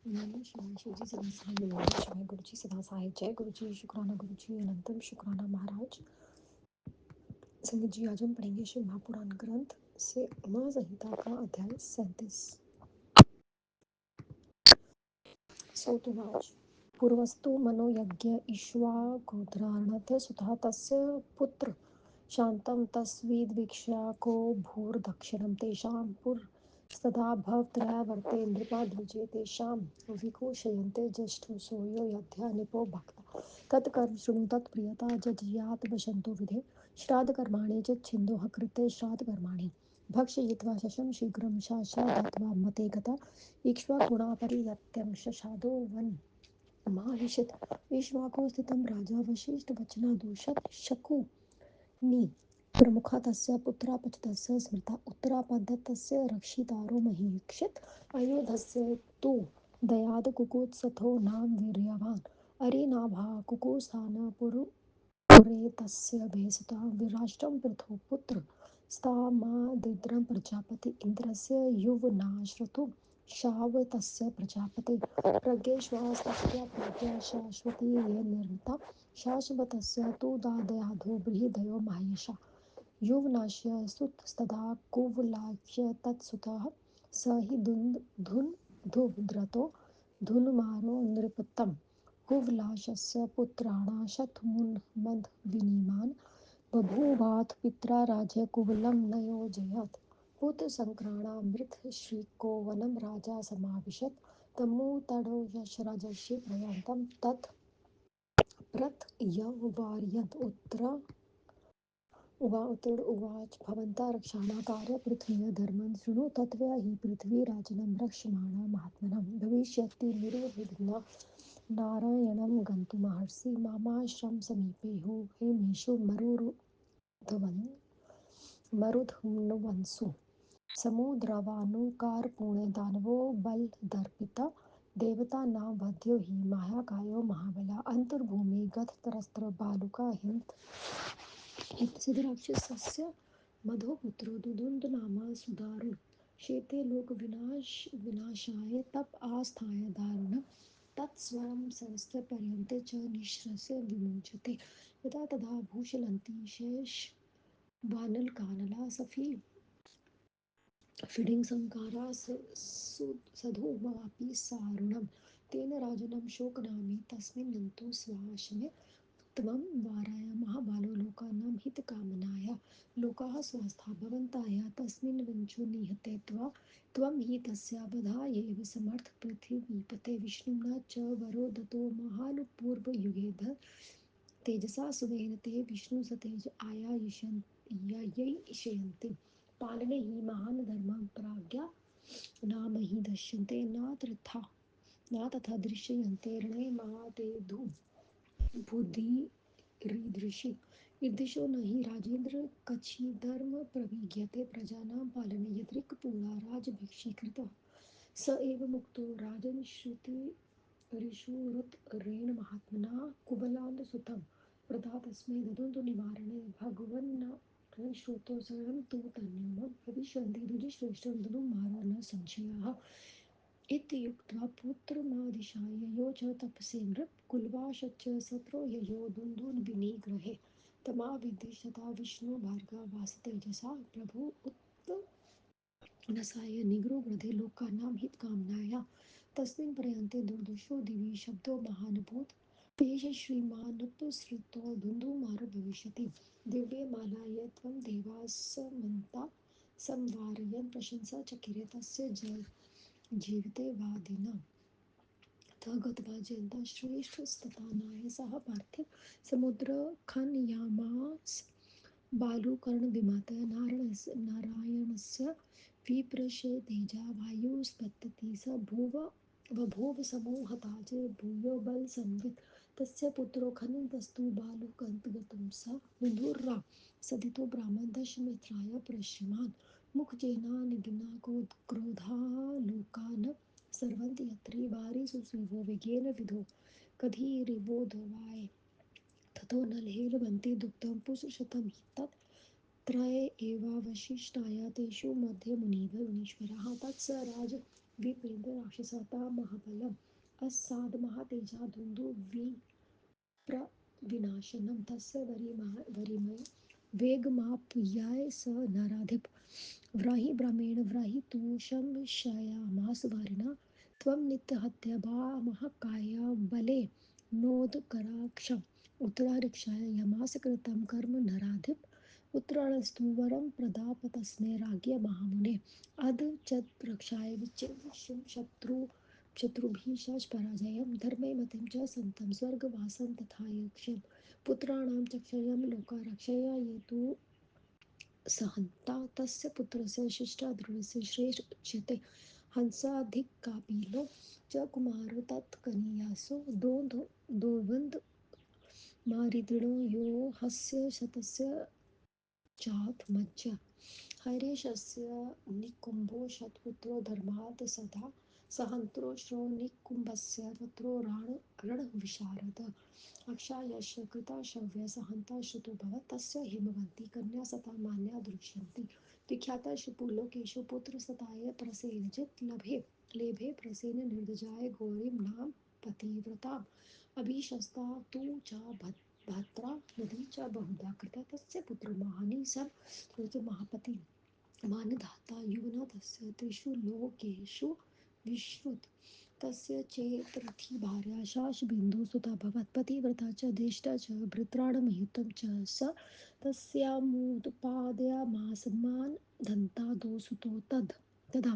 नमः शिवाय शिवजी सदा सहाय महाराज शिवाय गुरुजी सदा सहाय जय गुरुजी शुक्राना गुरुजी अनंतम शुक्राना महाराज। संगीत जी आज हम पढ़ेंगे शिव महापुराण ग्रंथ से उमा संहिता का अध्याय 37। सौतुवाच पूर्वस्तु मनोयज्ञ इक्ष्वाकुध्रार्णथ सुतः तस्य पुत्र शान्तं तस्वीद्वीक्ष्य को भूर्दक्षिणं तेषां पुरस्तदा भवत्रयावर्ते नृपाद्विजे तेषां विघोषयन्ते ज्येष्ठो सोयो यद्या निपो भक्ता तत्कर्म शृणु तत्प्रियता जज्यात् वशन्तो विधे श्राद्धकर्माणि चिच्छिन्दोः कृते श्राद्धकर्माणि भक्षयित्वा शशं शीघ्रं शाशादत्वा मते गता इक्ष्वाकुणापरियत्यंशशादो वनमाविशत् इक्ष्वाकौ स्थितं राजा वसिष्ठवचनादूषत् शकुनि प्रमुखा तस्य पुत्रापचितस्य स्मृता उत्तरापद्धतस्य रक्षितारो महीक्षित् अयोधस्य तु दयाद कुकुत्सथो नाम वीर्यवान् अरेनाभा कुकुत्स्थान पुरे तस्य भेसता विराष्ट्रं पृथो पुत्र स्तामादिद्रं प्रजापति इन्द्रस्य युवनाश्रतु शावतस्य प्रजापते प्रज्ञेश्वास्तस्य प्रज्ञा शाश्वती ये निर्मिता शाश्वतस्य तु दादयाधो बृहदयो माहेशा युवनाश्य सुतस्तदा कुवलाक्ष्य तत्सुतः स हि धुन्धुद्रतो धुनुमारो नृपतम् कुवलाशस्य पुत्राणाशतमुन्मदविनीमान् बभूवाथ पित्रा राज्य कुवलं न योजयत् पुत्रसङ्क्राणामृतश्रीको वनं राजा समाविशत् तमु यशराजर्षि प्रयान्तं तत् प्रत्ययवार्यत् उत्तर उवाच भवन्ता रक्षाणाकार पृथ्वीय धर्मं शृणु तत्त्वया हि पृथ्वीराजनं रक्ष्यमाणा महात्मनं भविष्यति निर्विघ्ना नारायणं गन्तुमर्हसि मामाश्रम समीपे हो हेमेषु मरुधन्वंसु समुद्रवानुकारपूर्णे दानवो बलदर्पिता देवतानां वध्यो हि महाकायो महाबला अन्तर्भूमि गततरस्त्र बालुका हितसिद्धराक्षसस्य मधोपुत्रो दुदुन्दनामा सुदारुण शेते विनाशाय तप आस्थाय दारुणं तत्स्वरं सरस्वपर्यन्ते च निःश्रस्य विमुच्यते यदा तदा भूषलन्ति शेष वानलकानला सफी फिडिङ्संकारा सधूममपि सारुणं तेन राजनं शोकनामी तस्मिन्नन्तु स्वाश्रमे त्वं वाराय महाबालो लोकानां हितकामनाय लोकाः स्वस्था भवन्ताय तस्मिन् वञ्चो निहते त्वं हि तस्यावधायैव समर्थ पृथिवीपते विष्णुना च वरो दत्तो महानुपूर्वयुगे तेजसा सुवेन ते विष्णुसतेज आयायिषयन्ति पालने हि महान् धर्मं प्राज्ञा नाम हि दश्यन्ते न तथा दृश्यन्ते रणे महातेधु बुद्धिरीदृशि ईदृशो न हि राजेन्द्र कच्छिधर्म प्रविज्ञते प्रजानां पालने यदृक् राजभिक्षीकृतः स एव मुक्तो राजन् ऋषुरुत्रेण महात्मना कुबलान्तसुतं प्रदातस्मै ददन्तु निवारणे भगवन् श्रुतो सर्वं तु तन्नियमं भविष्यन्ति रुधिश्रेष्ठं ददुमारो न संशयः इत्युक्त्वा पुत्रमादिशाय ययौ च तपसे नृपकुलवासश्च सत्रो ययौ दुन्दुभिनिग्रहे तमाविदिशता विष्णु भार्गवास्तेजसा प्रभु उत्तनसाय निग्रो वृधे लोकानां हितकामनाया तस्मिन् पर्यन्ते दुर्दुषो दिवि शब्दो महानभूत् पेश श्रीमानुपसृतो धुन्धुमारो भविष्यति दिव्यमालाय त्वं देवासमन्ता संवारयन् प्रशंसा चकिरे तस्य जीविते वादिना थ गत्वा जयन्ता श्रेष्ठस्तथानाय सह पार्थिव समुद्रखनयामास बालुकर्णविमतः नारायणस्य विप्रशे तेजा वायुस्तत्तति स बभूव समूहताज भूयो बलसंवित् तस्य पुत्रो खनितस्तु बालुकन्तगतं स विधुर्रा सदितो ब्राह्मण दशमित्राय प्रश्यमान् मुखजेनानिघ्ना क्रोधालोकान् सर्वन्ति यत्रे वारिसु शिवो वेगेन विधो कधीरिवोधवाय ततो नलहेलवन्ति दुग्धं पुरुषशतं हि तत् त्रय एवावशिष्टाय तेषु मध्ये मुनीश्वरः तत्स विपेन्द्र राक्षसाता महाबलम् अस्साद महातेजा धुन्धु विप्रविनाशनं तस्य वरिमय वेगमाप्याय स नराधिप व्राहि भ्रमेण व्राहि तूषं शयामास वारिणा त्वं नित्यहत्या महाकाया बले नोदकराक्षम् उत्तरारिक्षाय यमास कृतं कर्म नराधिप उत्तरास्तु वरं प्रदाप तस्मै राज्ञ महामुने अध च रक्षाय विच्छिन्नं शत्रुभिः पराजयं धर्मे मतिं च सन्तं स्वर्गवासं तथा यक्ष्यं पुत्राणां चक्षयं लोकारक्षया ये तु सहन्ता तस्य पुत्रस्य शिष्टा दृढस्य श्रेष्ठ उच्यते हंसाधिकापिलो च कुमारो तत्कनीयासो दोर्बन्ध मारिदृढो यो हस्य शतस्य चात्मज हरेशस्य निकुम्भो शतपुत्रो धर्मात् सदा सहन्त्रो श्रो निकुम्भस्य पुत्रो रणविशारद अक्षायस्य कृता शव्य सहन्ता श्रुतोऽभवत् तस्य हिमवन्ती कन्या सता मान्या दृश्यन्ति विख्याता पुरलोकेषु पुत्रसताय प्रसेनजित् लेभे प्रसेन निर्दजाय गौरीं नाम पतिव्रताम् अभिशस्ता तु च भद्रा नदी च बहुधा कृता तस्य पुत्रो महानि स महापति मानधाता युवना तस्य त्रिषु लोकेषु विश्रुत तस्य चेतरथी भार्या शासबिन्दुसुताभवत् पतिव्रता च ज्येष्ठा च भृत्राणमयुतं च स तस्यामुत्पादयामासन्मान् धन्ता दोसुतो तदा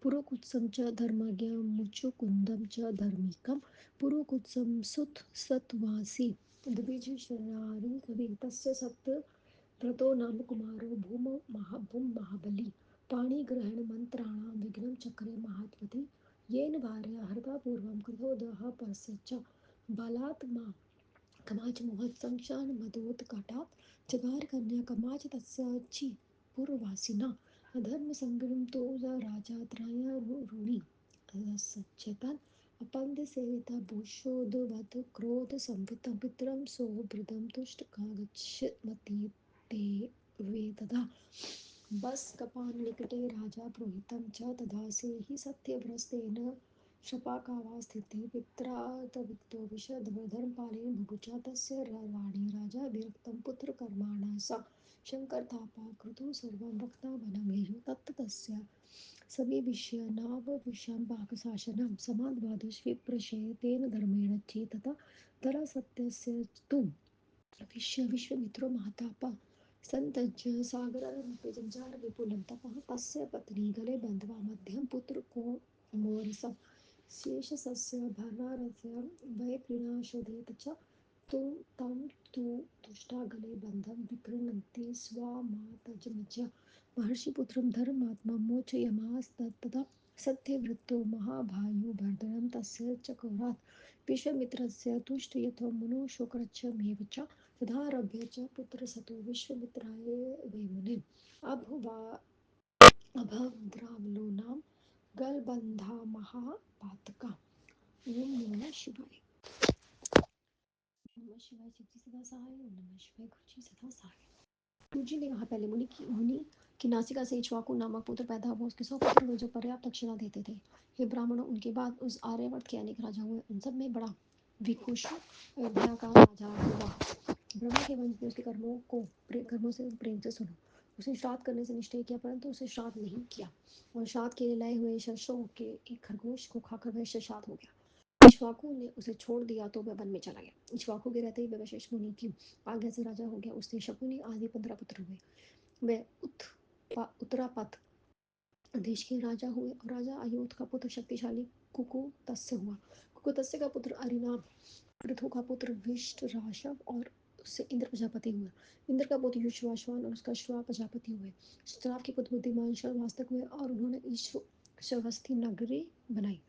पुरोकुत्सं च धर्मज्ञं मुचुकुन्दं च धर्मिकं पुरोकुत्सं सुतसत्त्वासी द्विजशरारी कवि तस्य सत्यव्रतो नाम कुमारो भूम महाबली पाणिग्रहणमन्त्राणां विघ्नं चक्रे महात्मति येन भार्या हरता पूर्वं कृतोदः परस्य च बलात् कमाचमोहत् संशानमदोत्कटात् जगार कन्या कमाच तस्य ची पूर्ववासिना अधर्मसङ्गं तो राजा त्रयरुणि सच्चेतन् अपन्दसेविता भूषोदवत् क्रोध संवितं पितरं सोहृदं तुष्टकागच्छमति ते वेददा बस्कपान्निकटे राजा पुरोहितं च तदासे हि सत्यव्रस्तेन शपाकावास्थिते पित्रातविक्तो विषधर्मपालेन बुभुजा तस्य वाणी राजा विरक्तं पुत्रकर्माणा सा शङ्करतापाकृतो सर्वं वक्तावनं हेयु तस्य समीविष्य नावविषं पाकशासनं समाद्वादशविप्रशयतेन धर्मेण चेतता तरासत्यस्य तु विश्वामित्रो महतापः सन्तज्य सागरमपि जञ्जाल विपुलं तपः तस्य पत्नी गले बन्ध्वा मध्यं पुत्रकोमोरसं शेषसस्य भर्णारस्य वैप्रिणाशोदेत च तु तं तु तुष्टा गले बन्धं विगृह्णन्ति स्वामातजमज महर्षिपुत्रं धर्मात्मा मोचयमास्ततः सत्यवृत्तो महाभायुर्भर्दनं तस्य चकोरात् विश्वामित्रस्य तुष्टयतो मुनो शोकरक्षमेव च तदारभ्य च पुत्रसतो विश्वामित्राय वैमुनिम् अभद्रावलोनां गलबन्धा महापातका ओम नमः शिवाय। नमः शिवाय शिवजी सदा सहाय। ओम नमः शिवाय गुरुजी सदा सहाय। गुरुजी ने कहा पहले मुनि की नासिका से इक्ष्वाकु नामक पुत्र पैदा हुआ उसके 100 पुत्र हुए जो पर्याप्त दक्षिणा देते थे। हे ब्राह्मणों उनके बाद उस आर्यवर्त के अनेक राजा हुए उन सब में बड़ा विकुश अयोध्या का राजा हुआ। ब्रह्मा के वंश ने उसके कर्मों से प्रेम से सुना। उसने श्राद्ध करने से निश्चय किया परंतु उसे श्राद्ध नहीं किया और श्राद्ध के लिए लाए हुए शस्त्रों के एक खरगोश को खाकर वह श्राद्ध हो गया। इक्ष्वाकु ने उसे छोड़ दिया तो वह वन में चला गया। इक्ष्वाकु के रहते ही वह वशिष्ठ मुनि की आज्ञा से राजा हो गया। उसने शकुनी आदि 15 पुत्र हुए। वह उत्तरापथ देश के राजा हुए और राजा अयोध का पुत्र शक्तिशाली कुकुतस्य हुआ। कुकुतस्य का पुत्र अरिनाभ पृथु का पुत्र विष्टराशव और उससे इंद्र प्रजापति हुआ। इंद्र का पुत्र युष्वाश्वान और उसका श्वा प्रजापति हुए। श्राव के पुत्र बुद्धिमान शर्वास्तक हुए और उन्होंने श्रवस्ती नगरी बनाई।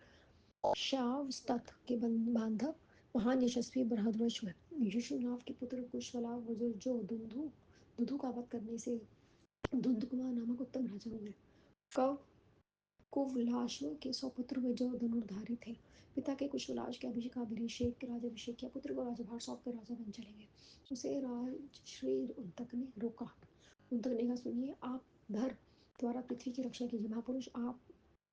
शावस्तथ के बांधव महान यशस्वी बृहद्रथ हुए। युष्णनाव के पुत्र कुशवलाभ जो दुधु का वध करने से धुंधुकुमार नामक उत्तम राजा हुए। कव कुवलाश्व के 100 पुत्र हुए जो धनुर्धारी थे। पिता के कुशवलाश के अभिषेक के राज्याभिषेक किया। पुत्र को राज्यभार सौंप कर राजा बन चले गए। उसे राजश्री उन्तक ने रोका। उन्तक ने कहा सुनिए आप धर द्वारा पृथ्वी की रक्षा कीजिए। महापुरुष आप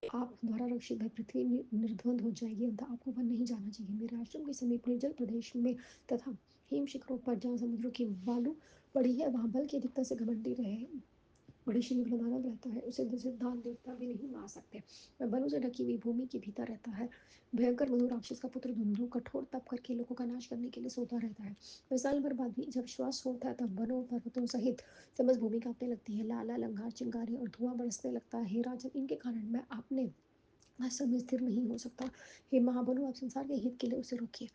आप द्वारा रक्षित भय पृथ्वी निर्ध्वंद हो जाएगी, अतः आपको वन नहीं जाना चाहिए। मेरे आश्रम के समीप निर्जल प्रदेश में तथा हिम शिखरों पर जहाँ समुद्रों की बालू पड़ी है, वहाँ बल की अधिकता से घमंडी रहे बड़ी शीघ्र मानव रहता है, उसे सिद्धांत देवता भी नहीं मार सकते। वह बलों से ढकी हुई भूमि के भीतर रहता है। भयंकर मधु राक्षस का पुत्र धुंधु कठोर तप करके लोगों का नाश करने के लिए सोता रहता है। वह साल भर बाद भी जब श्वास छोड़ता है तब वनों पर्वतों सहित समस्त भूमि कांपने लगती है। लाला लंगार चिंगारी और धुआं बरसने लगता है। हे राजन, इनके कारण मैं आपने आश्रम में स्थिर नहीं हो सकता। हे महाबलु, आप संसार के हित के लिए उसे रोकिए।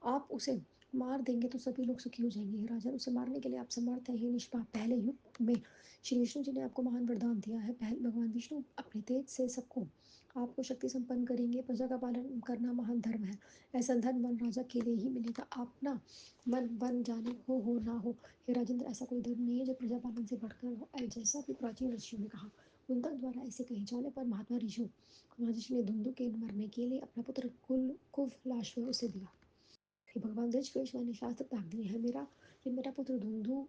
आप उसे मार देंगे तो सभी लोग सुखी हो जाएंगे। हे राजन, उसे मारने के लिए आप समर्थ हैं। हे निष्पाप, पहले युग में श्री विष्णु जी ने आपको महान वरदान दिया है। पहले भगवान विष्णु अपने तेज से सबको आपको शक्ति संपन्न करेंगे। प्रजा का पालन करना महान धर्म है। ऐसा धर्म वन राजा के लिए ही मिलेगा। आप ना मन बन जाने हो ना हो। हे राजेंद्र, ऐसा कोई धर्म नहीं है जो प्रजा पालन से बढ़कर हो। जैसा कि प्राचीन ऋषियों ने कहा, उनका द्वारा ऐसे कहे जाने पर महात्मा ऋषि राजेश ने धुंधु के मरने के लिए अपना पुत्र कुव लाश्व उसे दिया। हे भगवान, दृष्ट मैंने शास्त्र त्याग दिए हैं। मेरा पुत्र धुंधु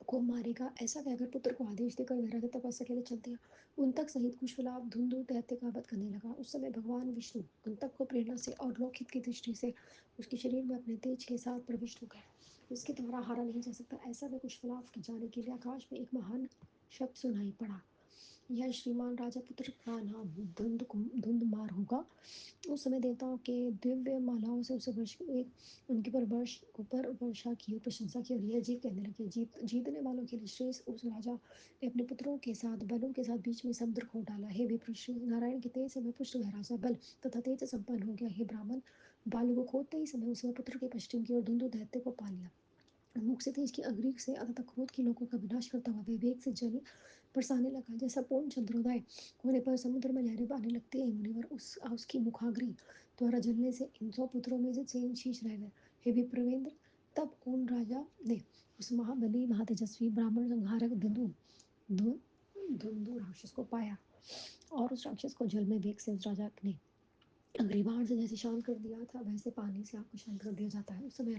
को मारेगा, ऐसा कहकर पुत्र को आदेश देकर वह राजा तपस्या के लिए चल दिया। उनतक सहित कुशलाभ धुंधु दैत्य का वध करने लगा। उस समय भगवान विष्णु उनतक को प्रेरणा से और लोकहित की दृष्टि से उसके शरीर में अपने तेज के साथ प्रविष्ट हो गए। उसके द्वारा हारा नहीं जा सकता। ऐसा में कुशलाभ के जाने के लिए आकाश में एक महान शब्द सुनाई पड़ा, यह श्रीमान राजा पुत्र का नाम धुंधमार होगा। उस समय देवताओं के दिव्य मालाओं से उसे वर्ष एक उनके पर वर्ष ऊपर वर्षा की और प्रशंसा की, और यह जीत कहने लगे, जीतने वालों के लिए श्रेष्ठ उस राजा ने अपने पुत्रों के साथ बलों के साथ बीच में समुद्र खो डाला। हे विप्र, श्री नारायण के तेज से वह पुष्ट वह राजा बल तथा तेज से संपन्न हो गया। हे ब्राह्मण, बालू को खोदते ही समय उसने पुत्र के पश्चिम की ओर धुंधु दैत्य को पा लिया। मुख से तेज की अग्नि से अतः क्रोध के लोगों का विनाश करता हुआ विवेक से जल बरसाने लगा। जैसा पूर्ण चंद्रोदय होने पर समुद्र में लहरें आने लगती है, मुनिवर उसकी मुखाग्नि द्वारा जलने से इन 100 पुत्रों में से शीश रह गए। हे विप्रवेंद्र, तब उन राजा ने उस महाबली महातेजस्वी ब्राह्मण संहारक धुंधु राक्षस को पाया, और उस राक्षस को जल में वेग से उस राजा ने अग्निबाण से जैसे शांत कर दिया था, वैसे पानी से आपको शांत कर दिया जाता है। उस समय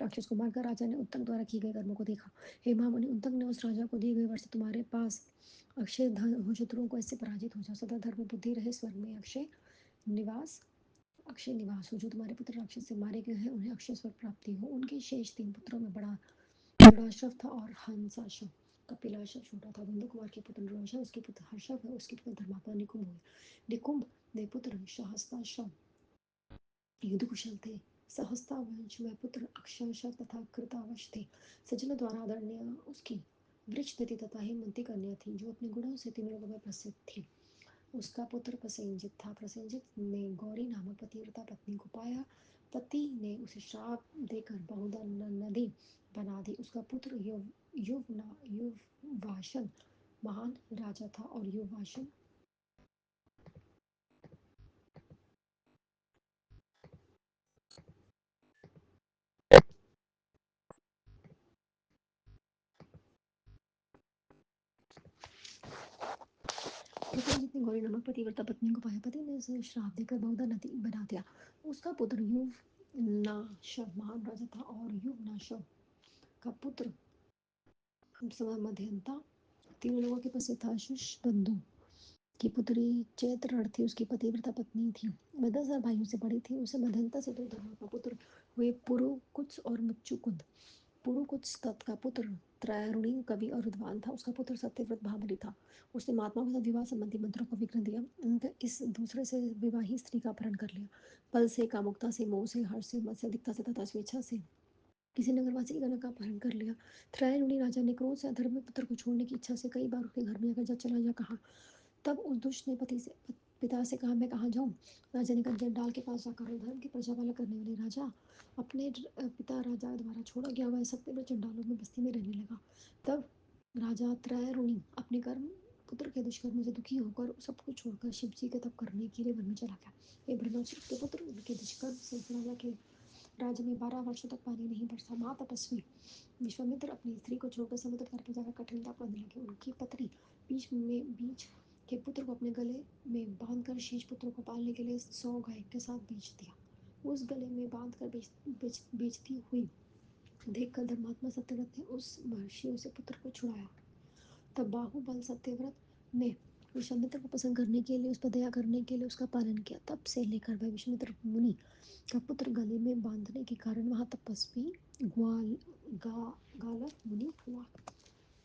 राक्षस को मारकर राजा ने उत्तंग द्वारा किए गए कर्मों को देखा। हे महामुनि, उत्तंग ने उस राजा को दिए गए वर्ष तुम्हारे पास अक्षय धन हो, शत्रुओं को ऐसे पराजित हो जाओ, सदा धर्म बुद्धि रहे, स्वर्ग में निवास अक्षय निवास हो। जो तुम्हारे पुत्र राक्षस से मारे गए हैं उन्हें अक्षय स्वर्ग प्राप्ति हो। उनके शेष 3 पुत्रों में बड़ा जड़ाशव था और हंसाशव। कपिलाशव छोटा था। बंधु कुमार के पुत्र रोशन, उसके पुत्र हर्षव है, उसके पुत्र धर्मात्मा निकुंभ हुए। निकुंभ ने पुत्र सहस्ताशव युद्ध कुशल थे। सहस्ता वंश में पुत्र अक्षयश तथा कृतावश थे। सजनों द्वारा आदरणीय उसकी वृक्षदति तथा हेमंती कन्या थी, जो अपने गुणों से 3 लोगों में प्रसिद्ध थी। उसका पुत्र प्रसेनजित था। प्रसेनजित ने गौरी नामक पतिव्रता पत्नी को पाया। पति ने उसे श्राप देकर बहुधा नदी बना दी। उसका पुत्र युवाशन महान राजा था, और युवाशन प्रसेनजित ने गौरी नामक पतिव्रता पत्नी को पाया। पति ने उसे श्राप देकर बहुधा नदी बना दिया। उसका पुत्र युवनाशव महान राजा था, और युवनाशव का पुत्र मध्यंता 3 लोगों के प्रसिद्ध था। बंधु की पुत्री चैत्र थी, उसकी पतिव्रता पत्नी थी। वह 10,000 भाइयों से बड़ी थी। उसे मध्यंता से 2 धर्मात्मा पुत्र हुए, पुरुकुत्स और मुच्चुकुंद। पुरुकुत्स का पुत्र त्रैरुणी कवि और विद्वान था। उसका पुत्र सत्यव्रत महाबली था। उसने महात्मा के साथ विवाह संबंधी मंत्रों का विग्रह दिया। इस दूसरे से विवाही स्त्री का अपहरण कर लिया। बल से, कामुकता से, मोह से, हर्ष से, मत से, अधिकता से तथा स्वेच्छा से किसी नगरवासी की गणना का अपहरण कर लिया। त्रैरुणी राजा ने क्रोध से अधर्मी पुत्र को छोड़ने की इच्छा से कई बार उसके घर में आकर जा चला जा कहा। तब उस दुष्ट ने पिता से कहा, मैं कहाँ जाऊँ। राजा ने कहा, जंडाल के पास जाकर धर्म की प्रजा करने वाले राजा अपने पिता राजा द्वारा छोड़ा गया वह सत्यव्रत चंडालों में बस्ती में रहने लगा। तब राजा त्रैरुणी अपने कर्म पुत्र के दुष्कर्म से दुखी होकर सब कुछ छोड़कर शिव जी के तप करने के लिए वन में चला गया। हे ब्रह्मर्षि के पुत्र, उनके दुष्कर्म से राजा के राज्य में 12 वर्षों तक पानी नहीं बरसा। महातपस्वी विश्वामित्र अपनी स्त्री को छोड़कर समुद्र तट पर जाकर कठिन तप करने लगे। उनकी पत्नी बीच के पुत्र को अपने गले में बांधकर शेष पुत्रों को पालने के लिए 100 गाय के साथ बेच दिया। उस गले में बांधकर बेचती हुई देखकर धर्मात्मा सत्यव्रत ने उस महर्षियों से पुत्र को छुड़ाया। तब बाहुबल सत्यव्रत ने विश्वामित्र को प्रसन्न करने के लिए, उस पर दया करने के लिए उसका पालन किया। तब से लेकर वह विश्वामित्र मुनि का पुत्र गले में बांधने के कारण वहाँ तपस्वी गालव मुनि हुआ।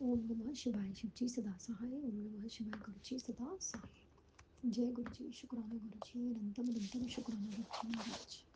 ओम नमः शिवाय। शिव जी सदा सहाय। ओम नमः शिवाय। गुरु जी सदा सहाय। जय गुरु जी। शुक्राना गुरु जी। अनंतम अनंतम शुक्राना गुरु जी महाराज।